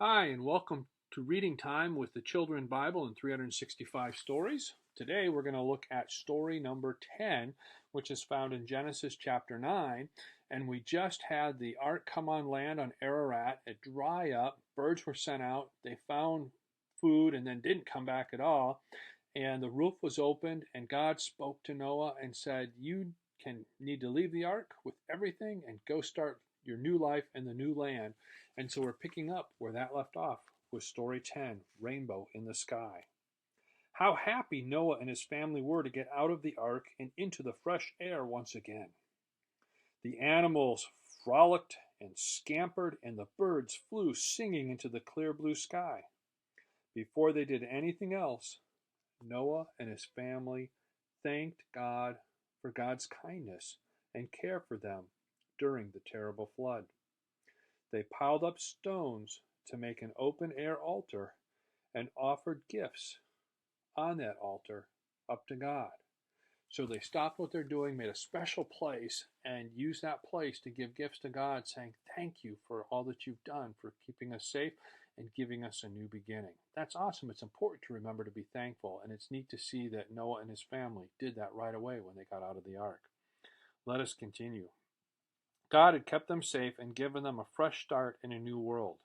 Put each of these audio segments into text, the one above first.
Hi, and welcome to Reading Time with the Children Bible in 365 Stories. Today we're going to look at story number 10, which is found in Genesis chapter 9. And we just had the ark come on land on Ararat, it dry up, birds were sent out, they found food and then didn't come back at all. And the roof was opened, and God spoke to Noah and said, You need to leave the ark with everything and go start your new life in the new land. And so we're picking up where that left off with story 10, Rainbow in the Sky. How happy Noah and his family were to get out of the ark and into the fresh air once again. The animals frolicked and scampered, and the birds flew singing into the clear blue sky. Before they did anything else, Noah and his family thanked God for God's kindness and care for them during the terrible flood. They piled up stones to make an open-air altar and offered gifts on that altar up to God. So they stopped what they're doing, made a special place, and used that place to give gifts to God, saying, Thank you for all that you've done, for keeping us safe and giving us a new beginning. That's awesome. It's important to remember to be thankful, and it's neat to see that Noah and his family did that right away when they got out of the ark. Let us continue. God had kept them safe and given them a fresh start in a new world.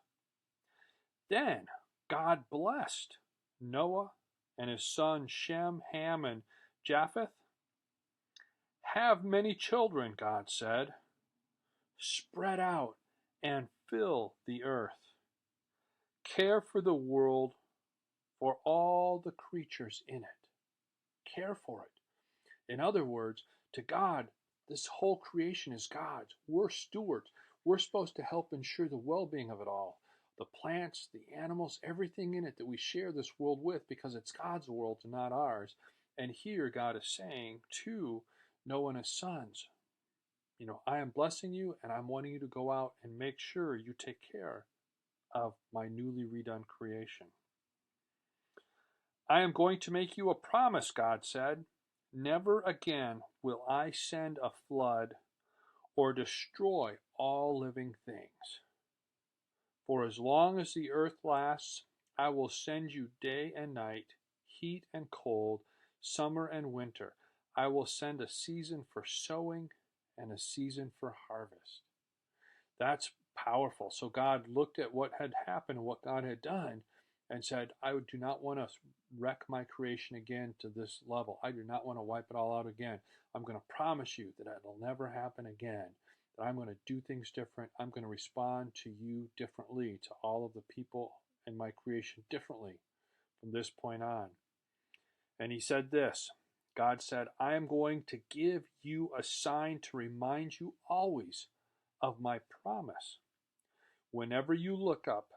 Then God blessed Noah and his sons Shem, Ham, and Japheth. Have many children, God said. Spread out and fill the earth. Care for the world, for all the creatures in it. Care for it. In other words, to God, this whole creation is God's. We're stewards. We're supposed to help ensure the well-being of it all. The plants, the animals, everything in it that we share this world with, because it's God's world and not ours. And here God is saying to Noah and his sons, I am blessing you, and I'm wanting you to go out and make sure you take care of my newly redone creation. I am going to make you a promise, God said. Never again will I send a flood or destroy all living things. For as long as the earth lasts, I will send you day and night, heat and cold, summer and winter. I will send a season for sowing and a season for harvest. That's powerful. So God looked at what had happened and what God had done and said, I do not want to wreck my creation again to this level. I do not want to wipe it all out again. I'm going to promise you that it'll never happen again, that I'm going to do things different. I'm going to respond to you differently, to all of the people in my creation differently from this point on. And he said this, God said, I am going to give you a sign to remind you always of my promise. Whenever you look up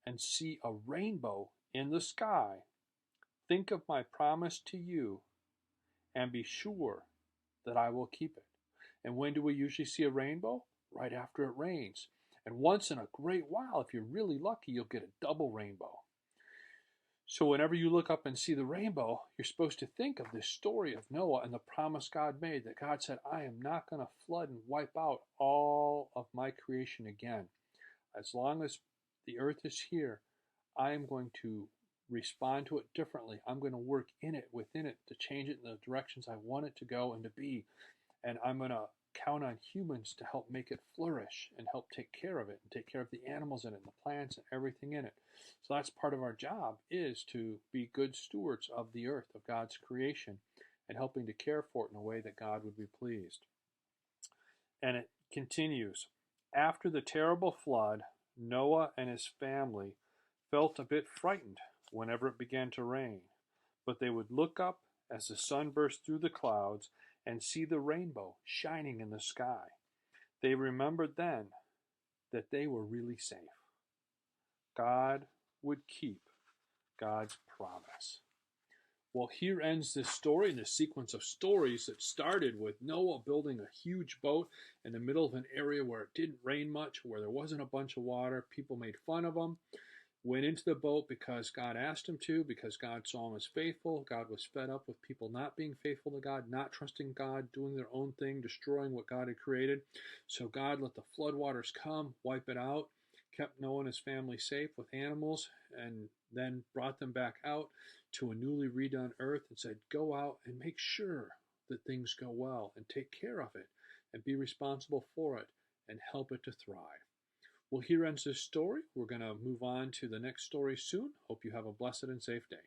and see a rainbow in the sky, think of my promise to you and be sure that I will keep it. And when do we usually see a rainbow? Right after it rains. And once in a great while, if you're really lucky, you'll get a double rainbow. So whenever you look up and see the rainbow, you're supposed to think of this story of Noah and the promise God made, that God said, I am not going to flood and wipe out all of my creation again. As long as the earth is here, I am going to respond to it differently. I'm going to work in it, within it, to change it in the directions I want it to go and to be. And I'm going to count on humans to help make it flourish and help take care of it and take care of the animals in it and the plants and everything in it. So that's part of our job, is to be good stewards of the earth, of God's creation, and helping to care for it in a way that God would be pleased. And it continues. After the terrible flood, Noah and his family felt a bit frightened whenever it began to rain, but they would look up as the sun burst through the clouds and see the rainbow shining in the sky. They remembered then that they were really safe. God would keep God's promise. Well, here ends this story, this sequence of stories that started with Noah building a huge boat in the middle of an area where it didn't rain much, where there wasn't a bunch of water. People made fun of him, went into the boat because God asked him to, because God saw him as faithful. God was fed up with people not being faithful to God, not trusting God, doing their own thing, destroying what God had created. So God let the floodwaters come, wipe it out, kept Noah and his family safe with animals, and then brought them back out to a newly redone earth and said, go out and make sure that things go well and take care of it and be responsible for it and help it to thrive. Well, here ends this story. We're going to move on to the next story soon. Hope you have a blessed and safe day.